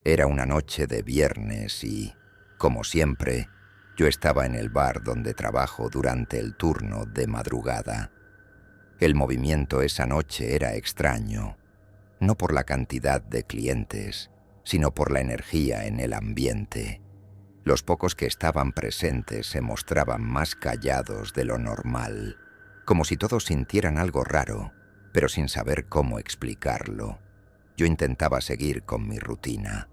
Era una noche de viernes y, como siempre, yo estaba en el bar donde trabajo durante el turno de madrugada. El movimiento esa noche era extraño, no por la cantidad de clientes, sino por la energía en el ambiente. Los pocos que estaban presentes se mostraban más callados de lo normal, como si todos sintieran algo raro, pero sin saber cómo explicarlo. Yo intentaba seguir con mi rutina.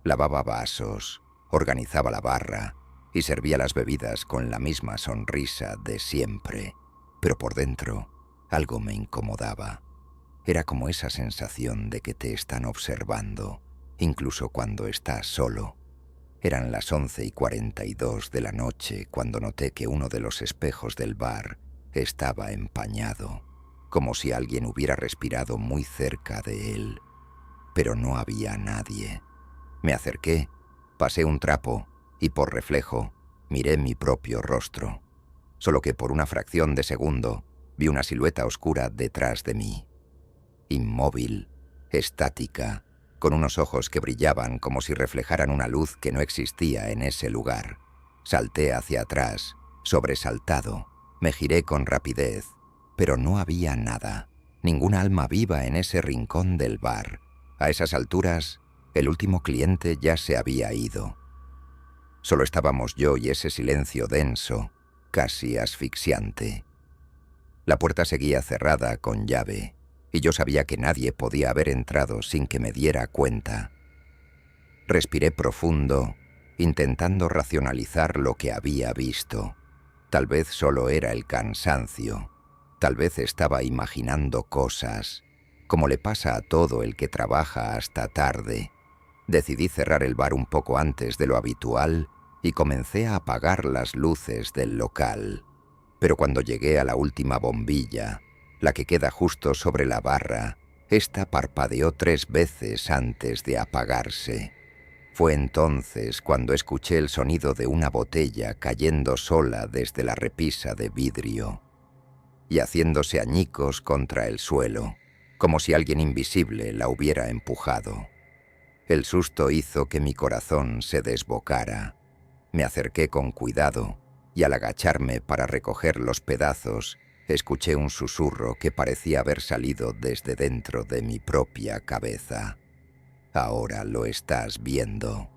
Lavaba vasos, organizaba la barra y servía las bebidas con la misma sonrisa de siempre, pero por dentro algo me incomodaba. Era como esa sensación de que te están observando, incluso cuando estás solo. Eran las 11:42 de la noche cuando noté que uno de los espejos del bar estaba empañado, como si alguien hubiera respirado muy cerca de él. Pero no había nadie. Me acerqué, pasé un trapo y por reflejo miré mi propio rostro. Solo que por una fracción de segundo vi una silueta oscura detrás de mí. Inmóvil, estática, con unos ojos que brillaban como si reflejaran una luz que no existía en ese lugar. Salté hacia atrás, sobresaltado, me giré con rapidez, pero no había nada, ninguna alma viva en ese rincón del bar. A esas alturas, el último cliente ya se había ido. Solo estábamos yo y ese silencio denso, casi asfixiante. La puerta seguía cerrada con llave, y yo sabía que nadie podía haber entrado sin que me diera cuenta. Respiré profundo, intentando racionalizar lo que había visto. Tal vez solo era el cansancio, tal vez estaba imaginando cosas, como le pasa a todo el que trabaja hasta tarde. Decidí cerrar el bar un poco antes de lo habitual y comencé a apagar las luces del local. Pero cuando llegué a la última bombilla, la que queda justo sobre la barra, esta parpadeó 3 veces antes de apagarse. Fue entonces cuando escuché el sonido de una botella cayendo sola desde la repisa de vidrio y haciéndose añicos contra el suelo, como si alguien invisible la hubiera empujado. El susto hizo que mi corazón se desbocara. Me acerqué con cuidado y al agacharme para recoger los pedazos, escuché un susurro que parecía haber salido desde dentro de mi propia cabeza. Ahora lo estás viendo.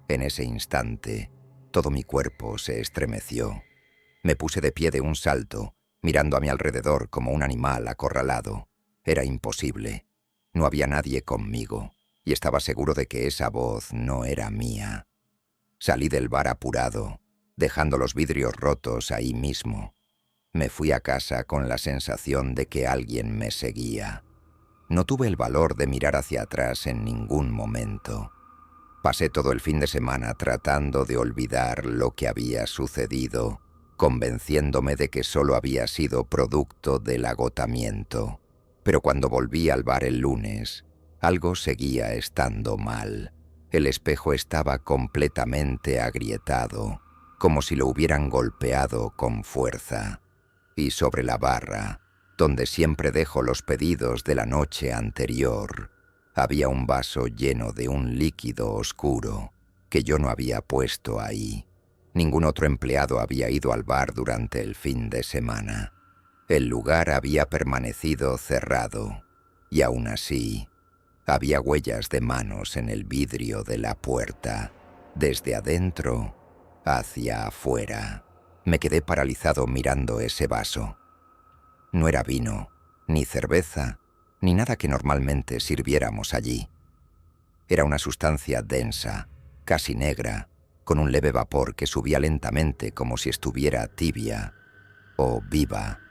En ese instante, todo mi cuerpo se estremeció. Me puse de pie de un salto, mirando a mi alrededor como un animal acorralado. Era imposible. No había nadie conmigo, y estaba seguro de que esa voz no era mía. Salí del bar apurado, dejando los vidrios rotos ahí mismo. Me fui a casa con la sensación de que alguien me seguía. No tuve el valor de mirar hacia atrás en ningún momento. Pasé todo el fin de semana tratando de olvidar lo que había sucedido, convenciéndome de que solo había sido producto del agotamiento. Pero cuando volví al bar el lunes, algo seguía estando mal. El espejo estaba completamente agrietado, como si lo hubieran golpeado con fuerza. Y sobre la barra, donde siempre dejo los pedidos de la noche anterior, había un vaso lleno de un líquido oscuro que yo no había puesto ahí. Ningún otro empleado había ido al bar durante el fin de semana. El lugar había permanecido cerrado, y aún así, había huellas de manos en el vidrio de la puerta, desde adentro hacia afuera. Me quedé paralizado mirando ese vaso. No era vino, ni cerveza, ni nada que normalmente sirviéramos allí. Era una sustancia densa, casi negra, con un leve vapor que subía lentamente como si estuviera tibia o viva.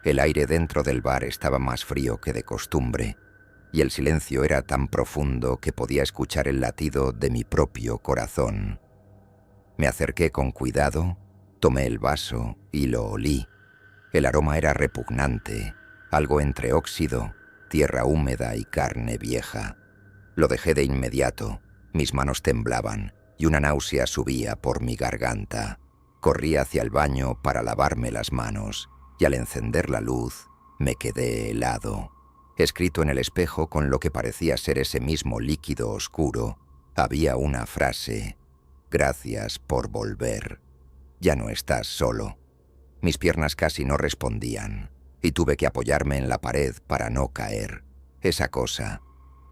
El aire dentro del bar estaba más frío que de costumbre, y el silencio era tan profundo que podía escuchar el latido de mi propio corazón. Me acerqué con cuidado, tomé el vaso y lo olí. El aroma era repugnante, algo entre óxido, tierra húmeda y carne vieja. Lo dejé de inmediato, mis manos temblaban y una náusea subía por mi garganta. Corrí hacia el baño para lavarme las manos y al encender la luz me quedé helado. Escrito en el espejo con lo que parecía ser ese mismo líquido oscuro, había una frase: «Gracias por volver. Ya no estás solo». Mis piernas casi no respondían, y tuve que apoyarme en la pared para no caer. Esa cosa,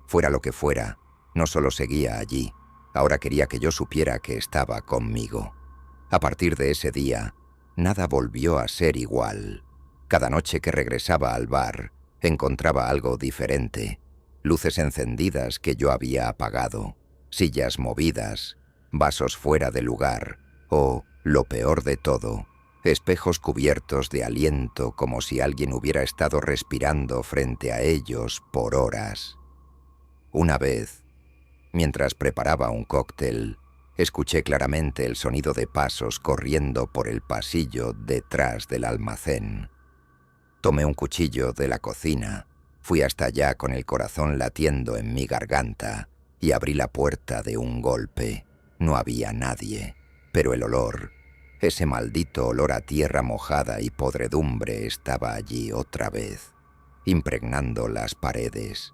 fuera lo que fuera, no solo seguía allí, ahora quería que yo supiera que estaba conmigo. A partir de ese día, nada volvió a ser igual. Cada noche que regresaba al bar, encontraba algo diferente. Luces encendidas que yo había apagado, sillas movidas, vasos fuera de lugar, o, lo peor de todo, espejos cubiertos de aliento como si alguien hubiera estado respirando frente a ellos por horas. Una vez, mientras preparaba un cóctel, escuché claramente el sonido de pasos corriendo por el pasillo detrás del almacén. Tomé un cuchillo de la cocina, fui hasta allá con el corazón latiendo en mi garganta y abrí la puerta de un golpe. No había nadie, pero el olor, ese maldito olor a tierra mojada y podredumbre, estaba allí otra vez, impregnando las paredes.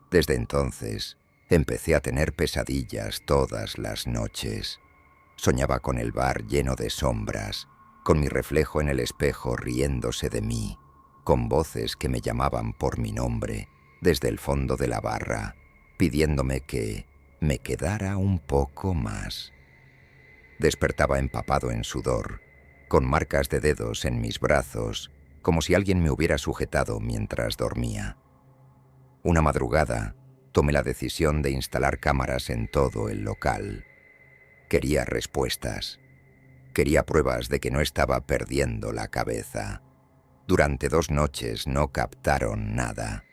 Desde entonces, empecé a tener pesadillas todas las noches. Soñaba con el bar lleno de sombras, con mi reflejo en el espejo riéndose de mí, con voces que me llamaban por mi nombre desde el fondo de la barra, pidiéndome que me quedara un poco más. Despertaba empapado en sudor, con marcas de dedos en mis brazos, como si alguien me hubiera sujetado mientras dormía. Una madrugada, tomé la decisión de instalar cámaras en todo el local. Quería respuestas. Quería pruebas de que no estaba perdiendo la cabeza. Durante 2 noches no captaron nada,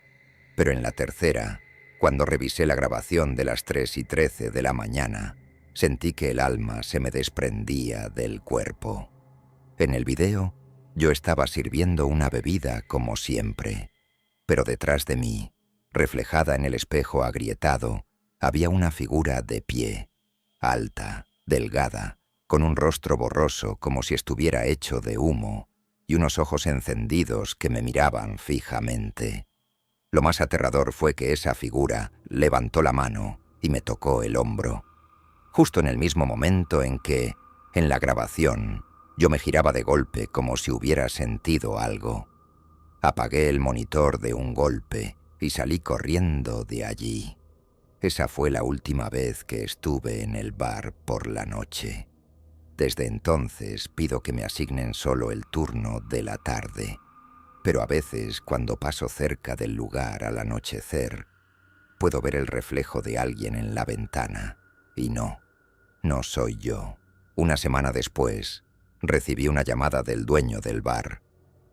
pero en la tercera, cuando revisé la grabación de las 3:13 de la mañana, sentí que el alma se me desprendía del cuerpo. En el video, yo estaba sirviendo una bebida como siempre, pero detrás de mí, reflejada en el espejo agrietado, había una figura de pie, alta, delgada, con un rostro borroso como si estuviera hecho de humo, y unos ojos encendidos que me miraban fijamente. Lo más aterrador fue que esa figura levantó la mano y me tocó el hombro, justo en el mismo momento en que, en la grabación, yo me giraba de golpe como si hubiera sentido algo. Apagué el monitor de un golpe y salí corriendo de allí. Esa fue la última vez que estuve en el bar por la noche. Desde entonces pido que me asignen solo el turno de la tarde, pero a veces cuando paso cerca del lugar al anochecer, puedo ver el reflejo de alguien en la ventana, y no soy yo. Una semana después, recibí una llamada del dueño del bar.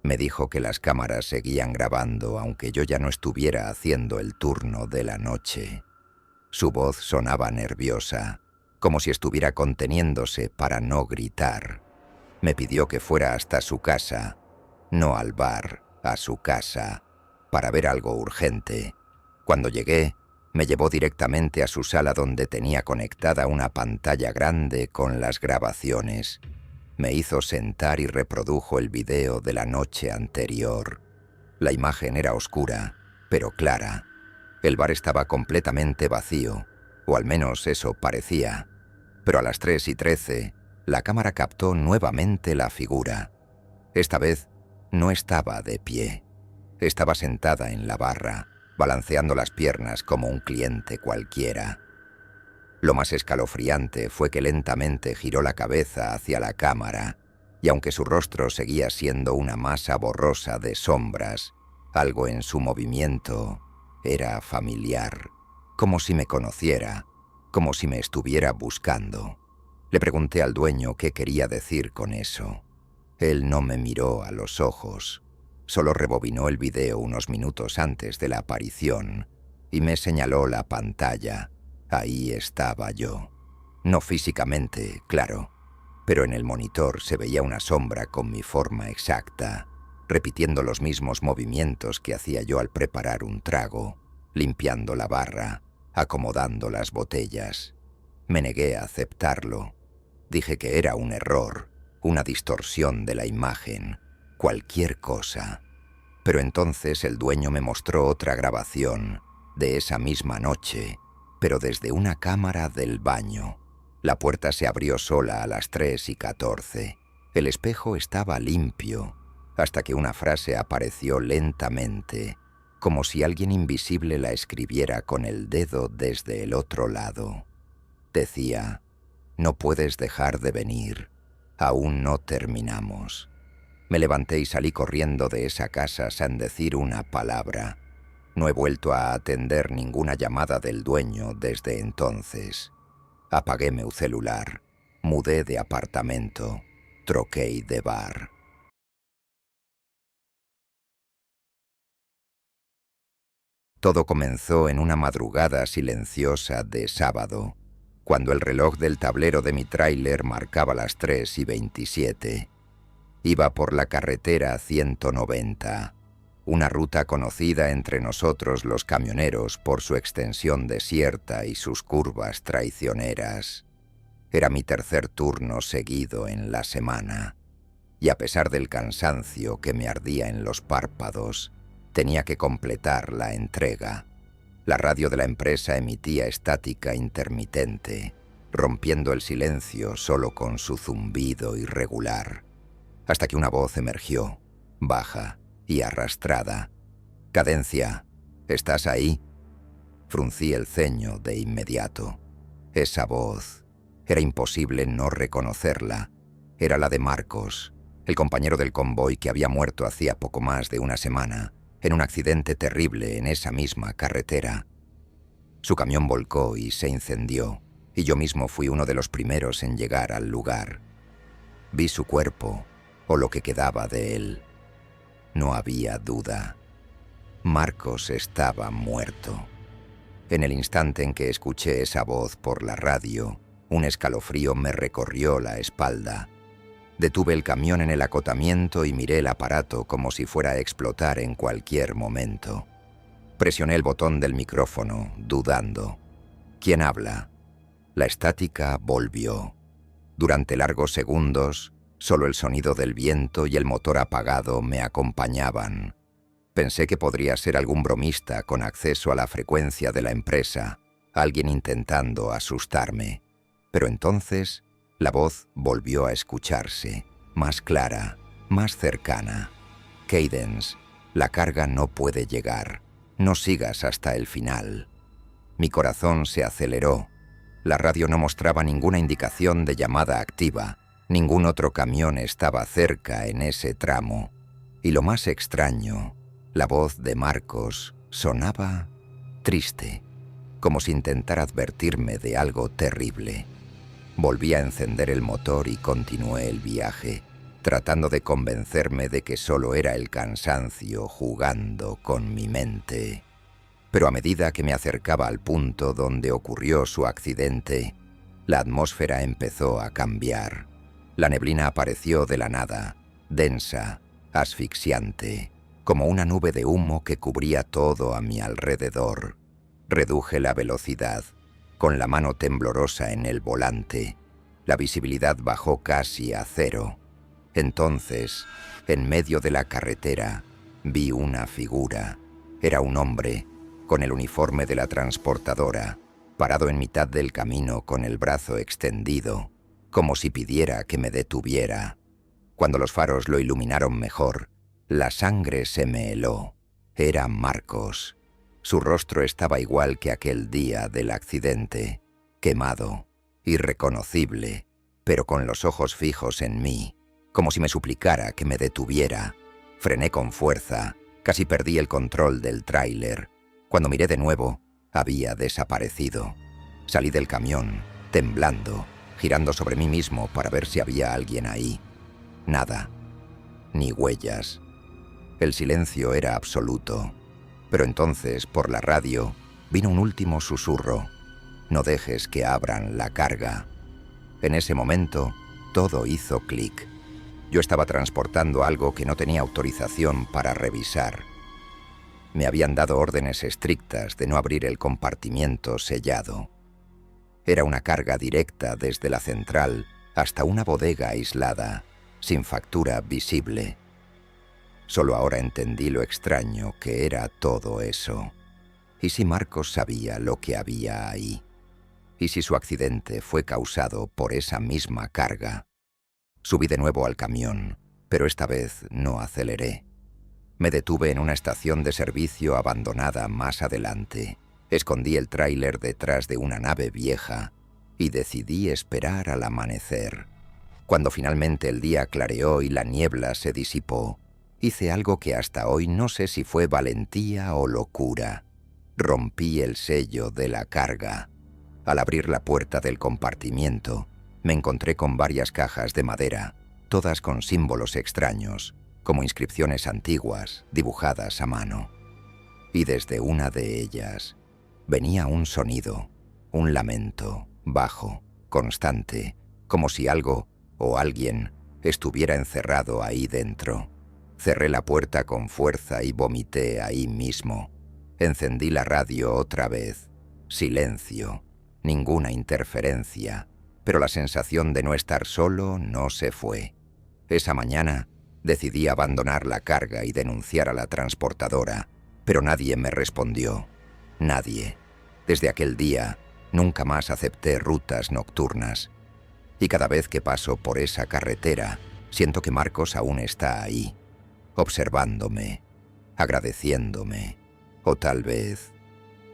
Me dijo que las cámaras seguían grabando aunque yo ya no estuviera haciendo el turno de la noche. Su voz sonaba nerviosa, como si estuviera conteniéndose para no gritar. Me pidió que fuera hasta su casa, no al bar, a su casa, para ver algo urgente. Cuando llegué, me llevó directamente a su sala donde tenía conectada una pantalla grande con las grabaciones. Me hizo sentar y reprodujo el video de la noche anterior. La imagen era oscura, pero clara. El bar estaba completamente vacío, o al menos eso parecía. Pero a las 3:13, la cámara captó nuevamente la figura. Esta vez no estaba de pie. Estaba sentada en la barra, balanceando las piernas como un cliente cualquiera. Lo más escalofriante fue que lentamente giró la cabeza hacia la cámara, y aunque su rostro seguía siendo una masa borrosa de sombras, algo en su movimiento era familiar, como si me conociera, como si me estuviera buscando. Le pregunté al dueño qué quería decir con eso. Él no me miró a los ojos, solo rebobinó el video unos minutos antes de la aparición y me señaló la pantalla. Ahí estaba yo. No físicamente, claro, pero en el monitor se veía una sombra con mi forma exacta, repitiendo los mismos movimientos que hacía yo al preparar un trago, limpiando la barra, acomodando las botellas. Me negué a aceptarlo. Dije que era un error, una distorsión de la imagen, cualquier cosa. Pero entonces el dueño me mostró otra grabación de esa misma noche, pero desde una cámara del baño. La puerta se abrió sola a las 3:14. El espejo estaba limpio, hasta que una frase apareció lentamente, como si alguien invisible la escribiera con el dedo desde el otro lado. Decía: «No puedes dejar de venir, aún no terminamos». Me levanté y salí corriendo de esa casa sin decir una palabra. No he vuelto a atender ninguna llamada del dueño desde entonces. Apagué meu celular, mudé de apartamento, troqué de bar. Todo comenzó en una madrugada silenciosa de sábado, cuando el reloj del tablero de mi tráiler marcaba las 3:27. Iba por la carretera 190, una ruta conocida entre nosotros los camioneros por su extensión desierta y sus curvas traicioneras. Era mi tercer turno seguido en la semana, y a pesar del cansancio que me ardía en los párpados, tenía que completar la entrega. La radio de la empresa emitía estática intermitente, rompiendo el silencio solo con su zumbido irregular, hasta que una voz emergió, baja y arrastrada. «Cadencia, ¿estás ahí?» Fruncí el ceño de inmediato. Esa voz, era imposible no reconocerla. Era la de Marcos, el compañero del convoy que había muerto hacía poco más de una semana, en un accidente terrible en esa misma carretera. Su camión volcó y se incendió, y yo mismo fui uno de los primeros en llegar al lugar. Vi su cuerpo, o lo que quedaba de él. No había duda. Marcos estaba muerto. En el instante en que escuché esa voz por la radio, un escalofrío me recorrió la espalda. Detuve el camión en el acotamiento y miré el aparato como si fuera a explotar en cualquier momento. Presioné el botón del micrófono, dudando. ¿Quién habla? La estática volvió. Durante largos segundos, solo el sonido del viento y el motor apagado me acompañaban. Pensé que podría ser algún bromista con acceso a la frecuencia de la empresa, alguien intentando asustarme. Pero entonces, la voz volvió a escucharse, más clara, más cercana. «Cadence, la carga no puede llegar. No sigas hasta el final». Mi corazón se aceleró. La radio no mostraba ninguna indicación de llamada activa. Ningún otro camión estaba cerca en ese tramo. Y lo más extraño, la voz de Marcos sonaba triste, como si intentara advertirme de algo terrible. Volví a encender el motor y continué el viaje, tratando de convencerme de que solo era el cansancio jugando con mi mente. Pero a medida que me acercaba al punto donde ocurrió su accidente, la atmósfera empezó a cambiar. La neblina apareció de la nada, densa, asfixiante, como una nube de humo que cubría todo a mi alrededor. Reduje la velocidad, con la mano temblorosa en el volante. La visibilidad bajó casi a cero. Entonces, en medio de la carretera, vi una figura. Era un hombre, con el uniforme de la transportadora, parado en mitad del camino con el brazo extendido, como si pidiera que me detuviera. Cuando los faros lo iluminaron mejor, la sangre se me heló. Era Marcos. Su rostro estaba igual que aquel día del accidente, quemado, irreconocible, pero con los ojos fijos en mí, como si me suplicara que me detuviera. Frené con fuerza, casi perdí el control del tráiler. Cuando miré de nuevo, había desaparecido. Salí del camión, temblando, girando sobre mí mismo para ver si había alguien ahí. Nada, ni huellas. El silencio era absoluto. Pero entonces, por la radio, vino un último susurro. «No dejes que abran la carga». En ese momento, todo hizo clic. Yo estaba transportando algo que no tenía autorización para revisar. Me habían dado órdenes estrictas de no abrir el compartimiento sellado. Era una carga directa desde la central hasta una bodega aislada, sin factura visible. Solo ahora entendí lo extraño que era todo eso. ¿Y si Marcos sabía lo que había ahí? ¿Y si su accidente fue causado por esa misma carga? Subí de nuevo al camión, pero esta vez no aceleré. Me detuve en una estación de servicio abandonada más adelante. Escondí el tráiler detrás de una nave vieja y decidí esperar al amanecer. Cuando finalmente el día clareó y la niebla se disipó, hice algo que hasta hoy no sé si fue valentía o locura. Rompí el sello de la carga. Al abrir la puerta del compartimiento, me encontré con varias cajas de madera, todas con símbolos extraños, como inscripciones antiguas dibujadas a mano. Y desde una de ellas venía un sonido, un lamento, bajo, constante, como si algo o alguien estuviera encerrado ahí dentro. Cerré la puerta con fuerza y vomité ahí mismo. Encendí la radio otra vez. Silencio, ninguna interferencia, pero la sensación de no estar solo no se fue. Esa mañana decidí abandonar la carga y denunciar a la transportadora, pero nadie me respondió. Nadie. Desde aquel día, nunca más acepté rutas nocturnas. Y cada vez que paso por esa carretera, siento que Marcos aún está ahí, observándome, agradeciéndome, o tal vez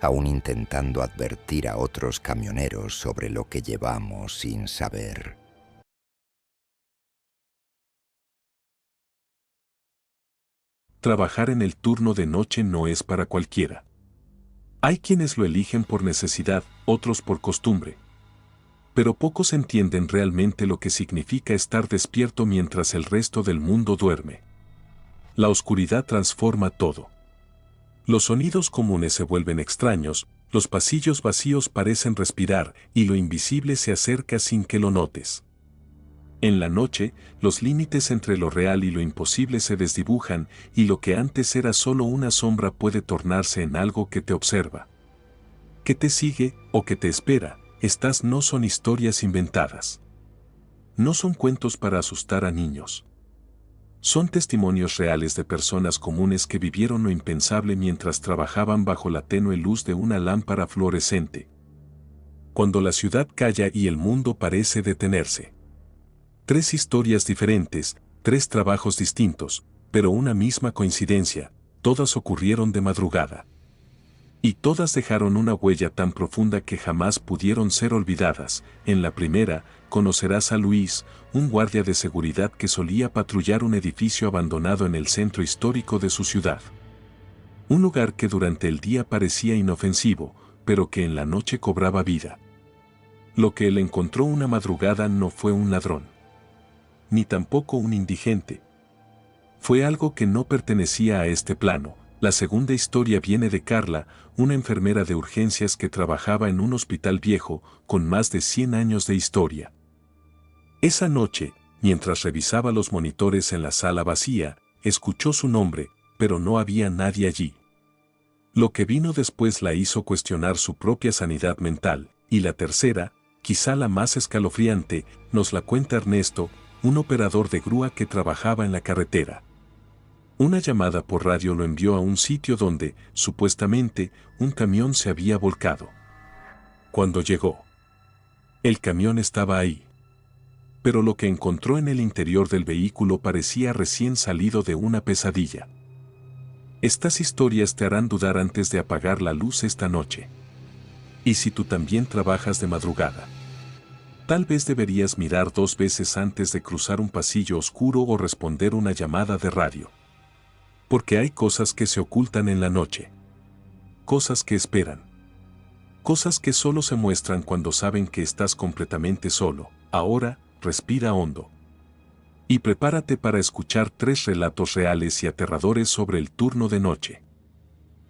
aún intentando advertir a otros camioneros sobre lo que llevamos sin saber. Trabajar en el turno de noche no es para cualquiera. Hay quienes lo eligen por necesidad, otros por costumbre. Pero pocos entienden realmente lo que significa estar despierto mientras el resto del mundo duerme. La oscuridad transforma todo. Los sonidos comunes se vuelven extraños, los pasillos vacíos parecen respirar y lo invisible se acerca sin que lo notes. En la noche, los límites entre lo real y lo imposible se desdibujan y lo que antes era solo una sombra puede tornarse en algo que te observa, que te sigue o que te espera. Estas no son historias inventadas. No son cuentos para asustar a niños. Son testimonios reales de personas comunes que vivieron lo impensable mientras trabajaban bajo la tenue luz de una lámpara fluorescente. Cuando la ciudad calla y el mundo parece detenerse. 3 historias diferentes, 3 trabajos distintos, pero una misma coincidencia, todas ocurrieron de madrugada. Y todas dejaron una huella tan profunda que jamás pudieron ser olvidadas. En la primera, conocerás a Luis, un guardia de seguridad que solía patrullar un edificio abandonado en el centro histórico de su ciudad. Un lugar que durante el día parecía inofensivo, pero que en la noche cobraba vida. Lo que él encontró una madrugada no fue un ladrón, ni tampoco un indigente. Fue algo que no pertenecía a este plano. La segunda historia viene de Carla, una enfermera de urgencias que trabajaba en un hospital viejo, con más de 100 años de historia. Esa noche, mientras revisaba los monitores en la sala vacía, escuchó su nombre, pero no había nadie allí. Lo que vino después la hizo cuestionar su propia sanidad mental, y la tercera, quizá la más escalofriante, nos la cuenta Ernesto, un operador de grúa que trabajaba en la carretera. Una llamada por radio lo envió a un sitio donde, supuestamente, un camión se había volcado. Cuando llegó, el camión estaba ahí. Pero lo que encontró en el interior del vehículo parecía recién salido de una pesadilla. Estas historias te harán dudar antes de apagar la luz esta noche. Y si tú también trabajas de madrugada, tal vez deberías mirar 2 veces antes de cruzar un pasillo oscuro o responder una llamada de radio. Porque hay cosas que se ocultan en la noche. Cosas que esperan. Cosas que solo se muestran cuando saben que estás completamente solo. Ahora, respira hondo. Y prepárate para escuchar 3 relatos reales y aterradores sobre el turno de noche.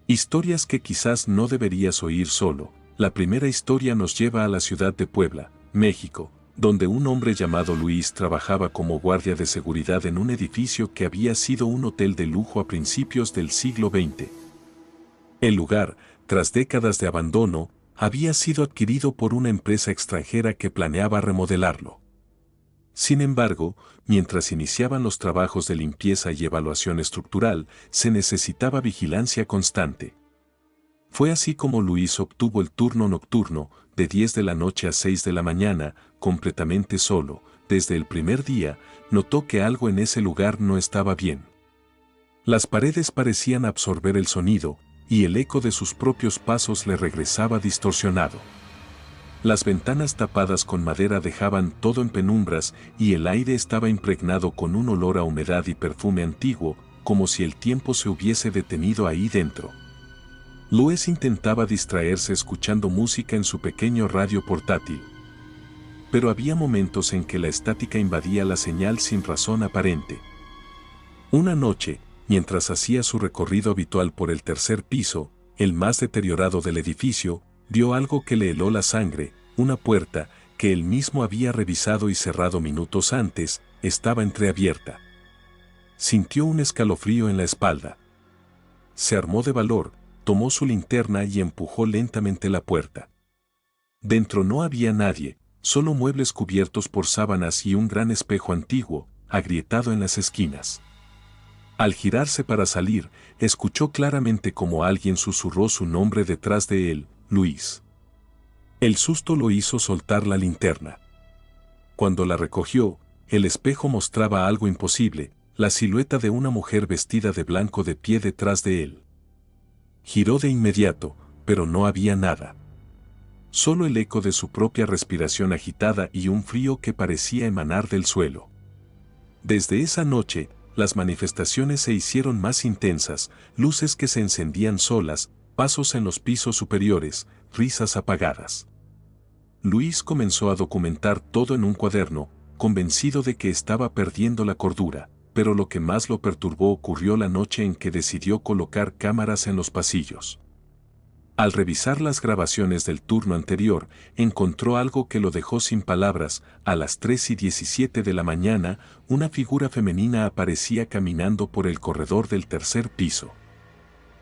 Historias que quizás no deberías oír solo. La primera historia nos lleva a la ciudad de Puebla, México, donde un hombre llamado Luis trabajaba como guardia de seguridad en un edificio que había sido un hotel de lujo a principios del siglo XX. El lugar, tras décadas de abandono, había sido adquirido por una empresa extranjera que planeaba remodelarlo. Sin embargo, mientras iniciaban los trabajos de limpieza y evaluación estructural, se necesitaba vigilancia constante. Fue así como Luis obtuvo el turno nocturno, de 10 de la noche a 6 de la mañana, completamente solo. Desde el primer día, notó que algo en ese lugar no estaba bien. Las paredes parecían absorber el sonido, y el eco de sus propios pasos le regresaba distorsionado. Las ventanas tapadas con madera dejaban todo en penumbras y el aire estaba impregnado con un olor a humedad y perfume antiguo, como si el tiempo se hubiese detenido ahí dentro. Luis intentaba distraerse escuchando música en su pequeño radio portátil. Pero había momentos en que la estática invadía la señal sin razón aparente. Una noche, mientras hacía su recorrido habitual por el tercer piso, el más deteriorado del edificio, vio algo que le heló la sangre. Una puerta, que él mismo había revisado y cerrado minutos antes, estaba entreabierta. Sintió un escalofrío en la espalda. Se armó de valor, tomó su linterna y empujó lentamente la puerta. Dentro no había nadie, solo muebles cubiertos por sábanas y un gran espejo antiguo, agrietado en las esquinas. Al girarse para salir, escuchó claramente como alguien susurró su nombre detrás de él, Luis. El susto lo hizo soltar la linterna. Cuando la recogió, el espejo mostraba algo imposible, la silueta de una mujer vestida de blanco de pie detrás de él. Giró de inmediato, pero no había nada. Solo el eco de su propia respiración agitada y un frío que parecía emanar del suelo. Desde esa noche, las manifestaciones se hicieron más intensas, luces que se encendían solas, pasos en los pisos superiores, risas apagadas. Luis comenzó a documentar todo en un cuaderno, convencido de que estaba perdiendo la cordura, pero lo que más lo perturbó ocurrió la noche en que decidió colocar cámaras en los pasillos. Al revisar las grabaciones del turno anterior, encontró algo que lo dejó sin palabras. A las 3:17 de la mañana, una figura femenina aparecía caminando por el corredor del tercer piso.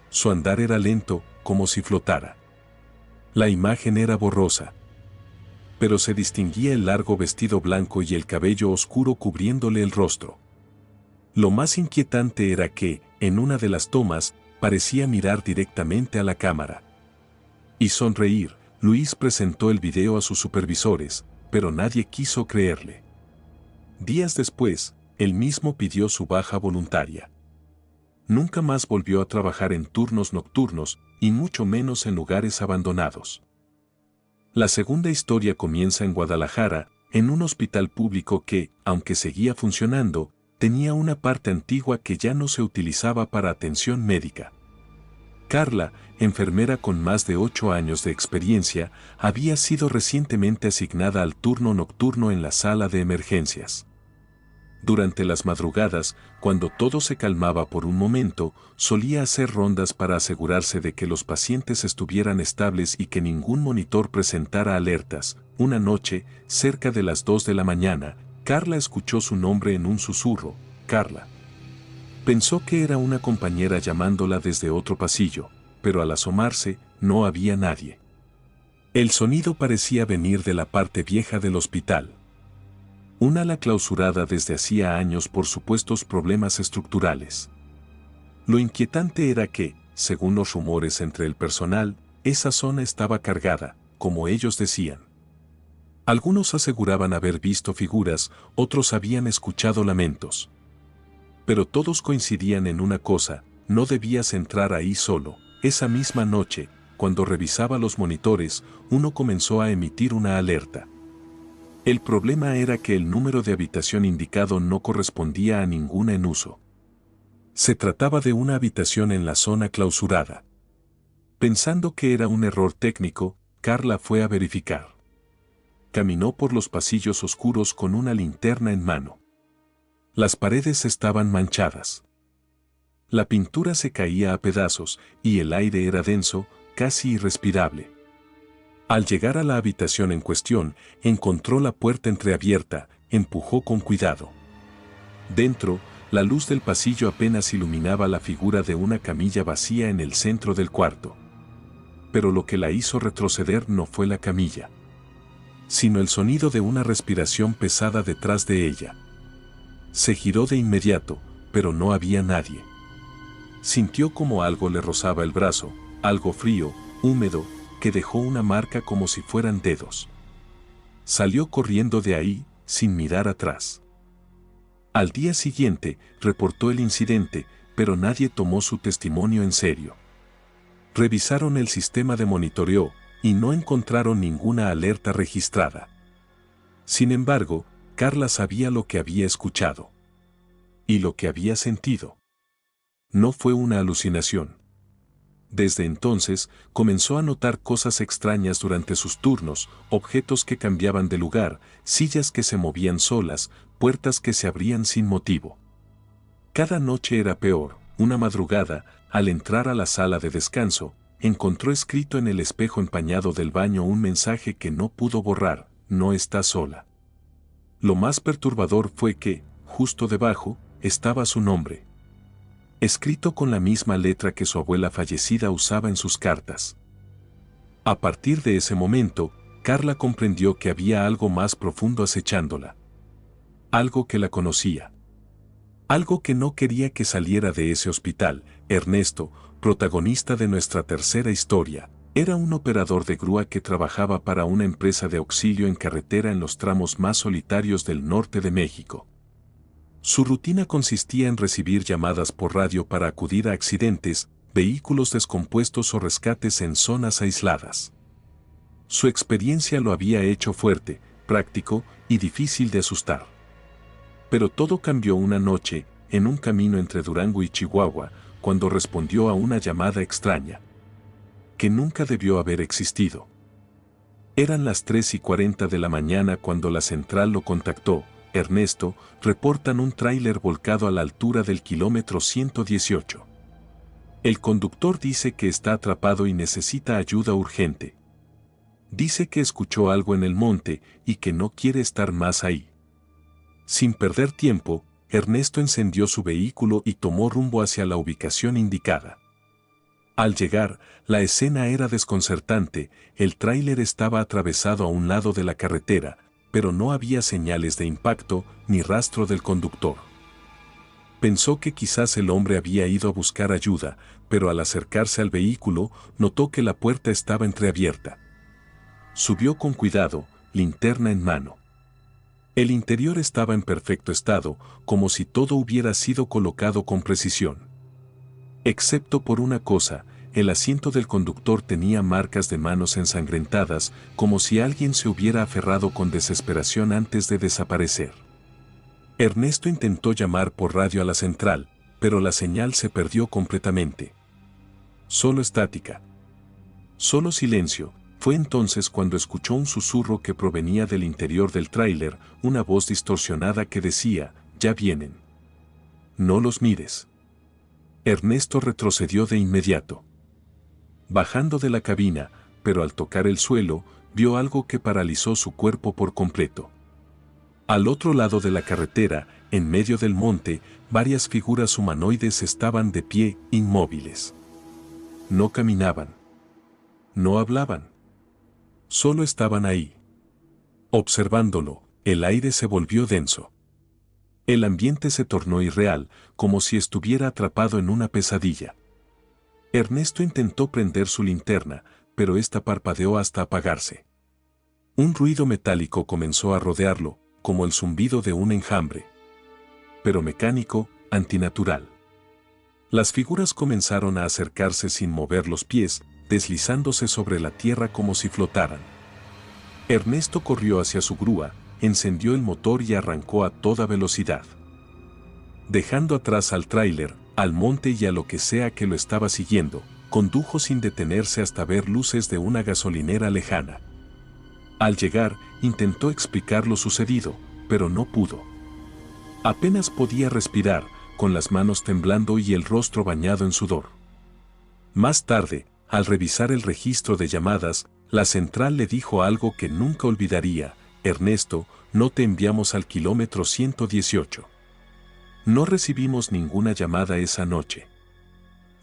Su andar era lento, como si flotara. La imagen era borrosa, pero se distinguía el largo vestido blanco y el cabello oscuro cubriéndole el rostro. Lo más inquietante era que, en una de las tomas, parecía mirar directamente a la cámara. Y sonreír. Luis presentó el video a sus supervisores, pero nadie quiso creerle. Días después, él mismo pidió su baja voluntaria. Nunca más volvió a trabajar en turnos nocturnos, y mucho menos en lugares abandonados. La segunda historia comienza en Guadalajara, en un hospital público que, aunque seguía funcionando, tenía una parte antigua que ya no se utilizaba para atención médica. Carla, enfermera con más de 8 años de experiencia, había sido recientemente asignada al turno nocturno en la sala de emergencias. Durante las madrugadas, cuando todo se calmaba por un momento, solía hacer rondas para asegurarse de que los pacientes estuvieran estables y que ningún monitor presentara alertas. Una noche, cerca de las 2 de la mañana, Carla escuchó su nombre en un susurro, Carla. Pensó que era una compañera llamándola desde otro pasillo, pero al asomarse, no había nadie. El sonido parecía venir de la parte vieja del hospital. Un ala clausurada desde hacía años por supuestos problemas estructurales. Lo inquietante era que, según los rumores entre el personal, esa zona estaba cargada, como ellos decían. Algunos aseguraban haber visto figuras, otros habían escuchado lamentos. Pero todos coincidían en una cosa: no debías entrar ahí solo. Esa misma noche, cuando revisaba los monitores, uno comenzó a emitir una alerta. El problema era que el número de habitación indicado no correspondía a ninguna en uso. Se trataba de una habitación en la zona clausurada. Pensando que era un error técnico, Carla fue a verificar. Caminó por los pasillos oscuros con una linterna en mano. Las paredes estaban manchadas. La pintura se caía a pedazos y el aire era denso, casi irrespirable. Al llegar a la habitación en cuestión, encontró la puerta entreabierta, empujó con cuidado. Dentro, la luz del pasillo apenas iluminaba la figura de una camilla vacía en el centro del cuarto. Pero lo que la hizo retroceder no fue la camilla, sino el sonido de una respiración pesada detrás de ella. Se giró de inmediato, pero no había nadie. Sintió como algo le rozaba el brazo, algo frío, húmedo, que dejó una marca como si fueran dedos. Salió corriendo de ahí, sin mirar atrás. Al día siguiente, reportó el incidente, pero nadie tomó su testimonio en serio. Revisaron el sistema de monitoreo y no encontraron ninguna alerta registrada. Sin embargo, Carla sabía lo que había escuchado y lo que había sentido. No fue una alucinación. Desde entonces, comenzó a notar cosas extrañas durante sus turnos, objetos que cambiaban de lugar, sillas que se movían solas, puertas que se abrían sin motivo. Cada noche era peor. Una madrugada, al entrar a la sala de descanso, encontró escrito en el espejo empañado del baño un mensaje que no pudo borrar: no está sola. Lo más perturbador fue que, justo debajo, estaba su nombre, escrito con la misma letra que su abuela fallecida usaba en sus cartas. A partir de ese momento, Carla comprendió que había algo más profundo acechándola. Algo que la conocía. Algo que no quería que saliera de ese hospital. Ernesto, protagonista de nuestra tercera historia, era un operador de grúa que trabajaba para una empresa de auxilio en carretera en los tramos más solitarios del norte de México. Su rutina consistía en recibir llamadas por radio para acudir a accidentes, vehículos descompuestos o rescates en zonas aisladas. Su experiencia lo había hecho fuerte, práctico y difícil de asustar. Pero todo cambió una noche, en un camino entre Durango y Chihuahua, cuando respondió a una llamada extraña, que nunca debió haber existido. Eran las 3:40 de la mañana cuando la central lo contactó. Ernesto, reportan un tráiler volcado a la altura del kilómetro 118. El conductor dice que está atrapado y necesita ayuda urgente. Dice que escuchó algo en el monte y que no quiere estar más ahí. Sin perder tiempo, Ernesto encendió su vehículo y tomó rumbo hacia la ubicación indicada. Al llegar, la escena era desconcertante. El tráiler estaba atravesado a un lado de la carretera, pero no había señales de impacto ni rastro del conductor. Pensó que quizás el hombre había ido a buscar ayuda, pero al acercarse al vehículo, notó que la puerta estaba entreabierta. Subió con cuidado, linterna en mano. El interior estaba en perfecto estado, como si todo hubiera sido colocado con precisión. Excepto por una cosa, el asiento del conductor tenía marcas de manos ensangrentadas, como si alguien se hubiera aferrado con desesperación antes de desaparecer. Ernesto intentó llamar por radio a la central, pero la señal se perdió completamente. Solo estática. Solo silencio. Fue entonces cuando escuchó un susurro que provenía del interior del tráiler, una voz distorsionada que decía: «Ya vienen. No los mires». Ernesto retrocedió de inmediato. Bajando de la cabina, pero al tocar el suelo, vio algo que paralizó su cuerpo por completo. Al otro lado de la carretera, en medio del monte, varias figuras humanoides estaban de pie, inmóviles. No caminaban. No hablaban. Solo estaban ahí. Observándolo, el aire se volvió denso. El ambiente se tornó irreal, como si estuviera atrapado en una pesadilla. Ernesto intentó prender su linterna, pero ésta parpadeó hasta apagarse. Un ruido metálico comenzó a rodearlo, como el zumbido de un enjambre. Pero mecánico, antinatural. Las figuras comenzaron a acercarse sin mover los pies, deslizándose sobre la tierra como si flotaran. Ernesto corrió hacia su grúa, encendió el motor y arrancó a toda velocidad. Dejando atrás al tráiler, al monte y a lo que sea que lo estaba siguiendo, condujo sin detenerse hasta ver luces de una gasolinera lejana. Al llegar, intentó explicar lo sucedido, pero no pudo. Apenas podía respirar, con las manos temblando y el rostro bañado en sudor. Más tarde, al revisar el registro de llamadas, la central le dijo algo que nunca olvidaría: «Ernesto, no te enviamos al kilómetro 118. No recibimos ninguna llamada esa noche.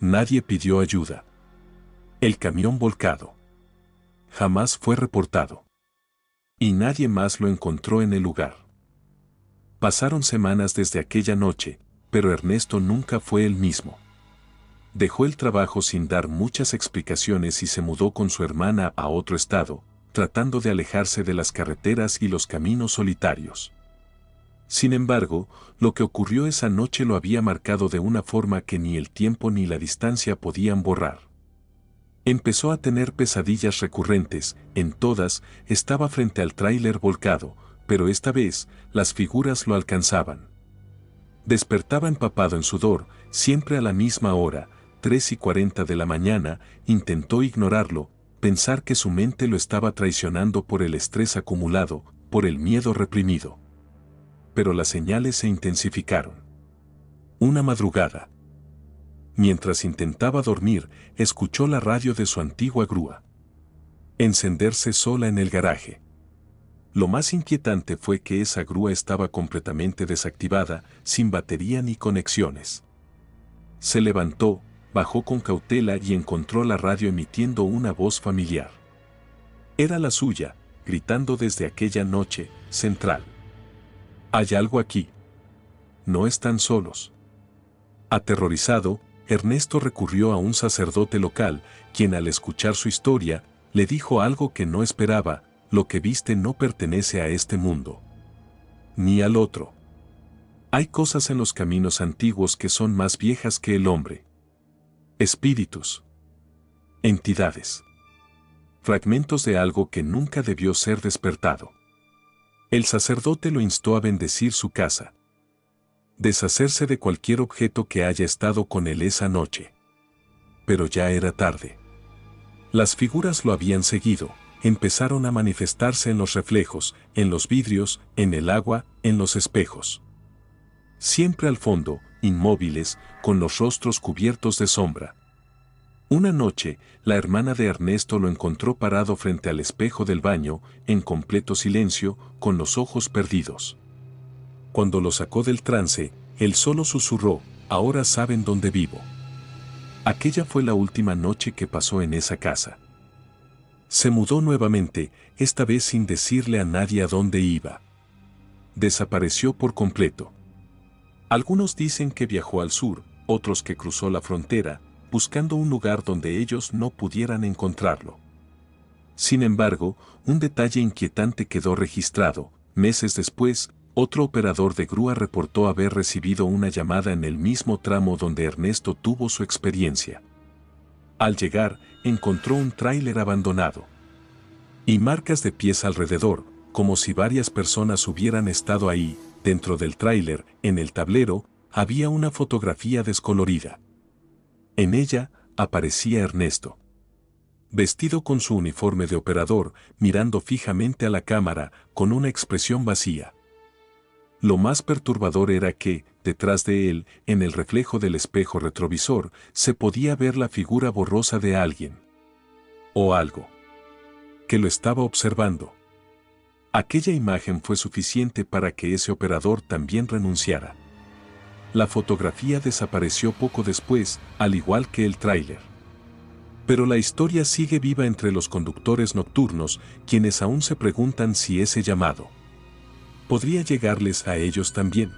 Nadie pidió ayuda. El camión volcado jamás fue reportado». Y nadie más lo encontró en el lugar. Pasaron semanas desde aquella noche, pero Ernesto nunca fue el mismo. Dejó el trabajo sin dar muchas explicaciones y se mudó con su hermana a otro estado, tratando de alejarse de las carreteras y los caminos solitarios. Sin embargo, lo que ocurrió esa noche lo había marcado de una forma que ni el tiempo ni la distancia podían borrar. Empezó a tener pesadillas recurrentes, en todas estaba frente al tráiler volcado, pero esta vez las figuras lo alcanzaban. Despertaba empapado en sudor, siempre a la misma hora, 3:40 de la mañana, intentó ignorarlo, pensar que su mente lo estaba traicionando por el estrés acumulado, por el miedo reprimido. Pero las señales se intensificaron. Una madrugada. Mientras intentaba dormir, escuchó la radio de su antigua grúa encenderse sola en el garaje. Lo más inquietante fue que esa grúa estaba completamente desactivada, sin batería ni conexiones. Se levantó, bajó con cautela y encontró la radio emitiendo una voz familiar. Era la suya, gritando desde aquella noche central. «Hay algo aquí. No están solos». Aterrorizado, Ernesto recurrió a un sacerdote local, quien al escuchar su historia, le dijo algo que no esperaba: lo que viste no pertenece a este mundo. Ni al otro. Hay cosas en los caminos antiguos que son más viejas que el hombre. Espíritus. Entidades. Fragmentos de algo que nunca debió ser despertado. El sacerdote lo instó a bendecir su casa. Deshacerse de cualquier objeto que haya estado con él esa noche. Pero ya era tarde. Las figuras lo habían seguido, empezaron a manifestarse en los reflejos, en los vidrios, en el agua, en los espejos. Siempre al fondo, inmóviles, con los rostros cubiertos de sombra. Una noche, la hermana de Ernesto lo encontró parado frente al espejo del baño, en completo silencio, con los ojos perdidos. Cuando lo sacó del trance, él solo susurró: «Ahora saben dónde vivo». Aquella fue la última noche que pasó en esa casa. Se mudó nuevamente, esta vez sin decirle a nadie a dónde iba. Desapareció por completo. Algunos dicen que viajó al sur, otros que cruzó la frontera, buscando un lugar donde ellos no pudieran encontrarlo. Sin embargo, un detalle inquietante quedó registrado. Meses después, otro operador de grúa reportó haber recibido una llamada en el mismo tramo donde Ernesto tuvo su experiencia. Al llegar, encontró un tráiler abandonado. Y marcas de pies alrededor, como si varias personas hubieran estado ahí. Dentro del tráiler, en el tablero, había una fotografía descolorida. En ella, aparecía Ernesto. Vestido con su uniforme de operador, mirando fijamente a la cámara, con una expresión vacía. Lo más perturbador era que, detrás de él, en el reflejo del espejo retrovisor, se podía ver la figura borrosa de alguien. O algo. Que lo estaba observando. Aquella imagen fue suficiente para que ese operador también renunciara. La fotografía desapareció poco después, al igual que el tráiler. Pero la historia sigue viva entre los conductores nocturnos, quienes aún se preguntan si ese llamado podría llegarles a ellos también.